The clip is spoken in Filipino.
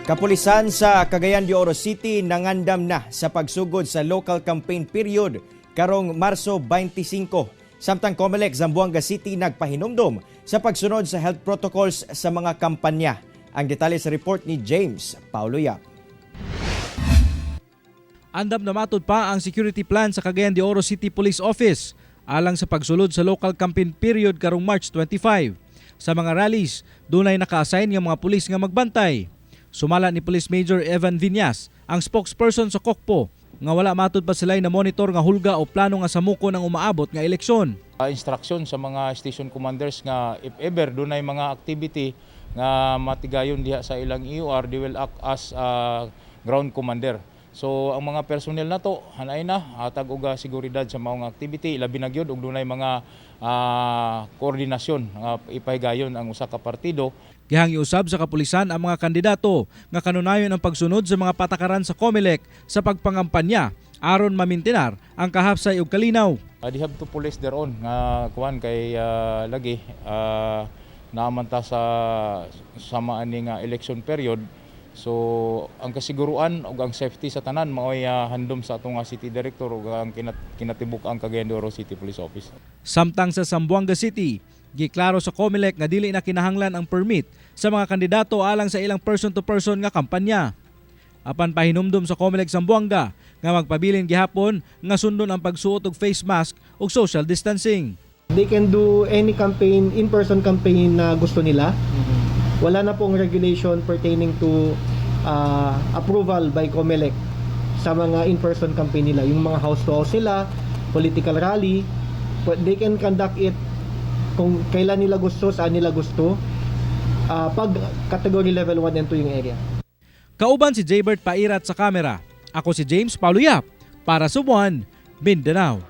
Kapulisan sa Cagayan de Oro City nangandam na sa pagsugod sa local campaign period karong Marso 25. Samtang COMELEC Zamboanga City nagpahinumdom sa pagsunod sa health protocols sa mga kampanya. Ang detalye sa report ni James Paulo Yap. Andam na matud pa ang security plan sa Cagayan de Oro City Police Office alang sa pagsulod sa local campaign period karong March 25. Sa mga rallies, dunay naka-assign nga mga pulis nga magbantay. Sumala ni Police Major Evan Viñas, ang spokesperson sa Kokpo, nga wala matud pa sila na monitor nga hulga o plano nga samuko ng umaabot nga eleksyon. Instruction sa mga station commanders nga if ever dunay mga activity nga matigayon diha sa ilang EOR, they will act as ground commander. So ang mga personnel na to hanay na hatag og seguridad sa mga activity, labi na gyud og dunay mga koordinasyon nga ipahigayon ang usa ka partido. Gihang iusab sa kapulisan ang mga kandidato nga kanunayon ang pagsunod sa mga patakaran sa COMELEC sa pagpangampanya aron mamintinar ang kahapsay ug kalinaw. They have to police their own nga kuan kay lagi naaman ta sa samaan ni nga election period. So ang kasiguruan ug ang safety sa tanan mao'y handom sa atong city director ug ang kinatibuk ang Cagayan de Oro City Police Office. Samtang sa Zamboanga City, giklaro sa COMELEC nga dili na kinahanglan ang permit sa mga kandidato alang sa ilang person-to-person nga kampanya. Apan pahinumdum sa COMELEC Zamboanga nga magpabilin gihapon nga sundon ang pagsuot og face mask ug social distancing. They can do any campaign, in-person campaign na gusto nila. Wala na pong regulation pertaining to approval by COMELEC sa mga in-person campaign nila. Yung mga house-to-house nila, political rally, they can conduct it kung kailan nila gusto, saan nila gusto, pag category level 1 and 2 yung area. Kauban si Jaybert Pairat sa kamera. Ako si James Paulo Yap para sa One Mindanao.